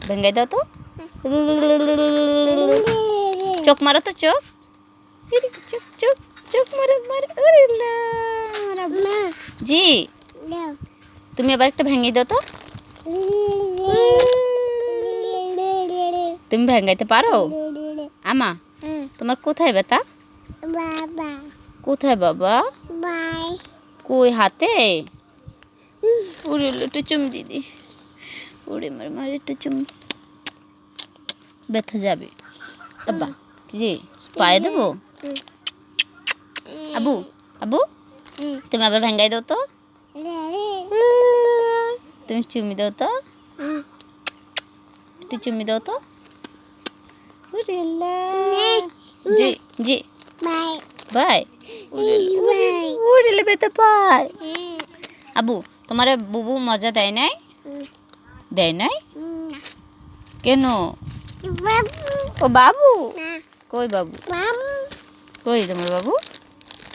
ভেঙ্গাই দাও তো। চোখ মারো তো, চোখ চোখ চোখ চোখ মারো মারো। জি, তুমি আবার একটা ভেঙে দাও তো। তুমি ভেঙ্গাইতে পারো? আমা, তোমার কোথায় ব্যথা? কোথায় বাবা? কই হাতে? উড়ে একটু চুম দিদি, উড়ে মার মার একটু চুম, ব্যথা যাবে। আব্বা জি, পায়ে দেবো? আবু আবু, তুমি আবার ভেঙ্গাই দাও তো। তুমি চুমি দাও তো, একটু চুমি দাও তো। জি জি, বাই। উড়িলে ব্যথা পায়। আবু, তোমার বুবু মজা দেয় নাই? দেয় নাই কেন? ও বাবু, কই বাবু? কই তোমার বাবু?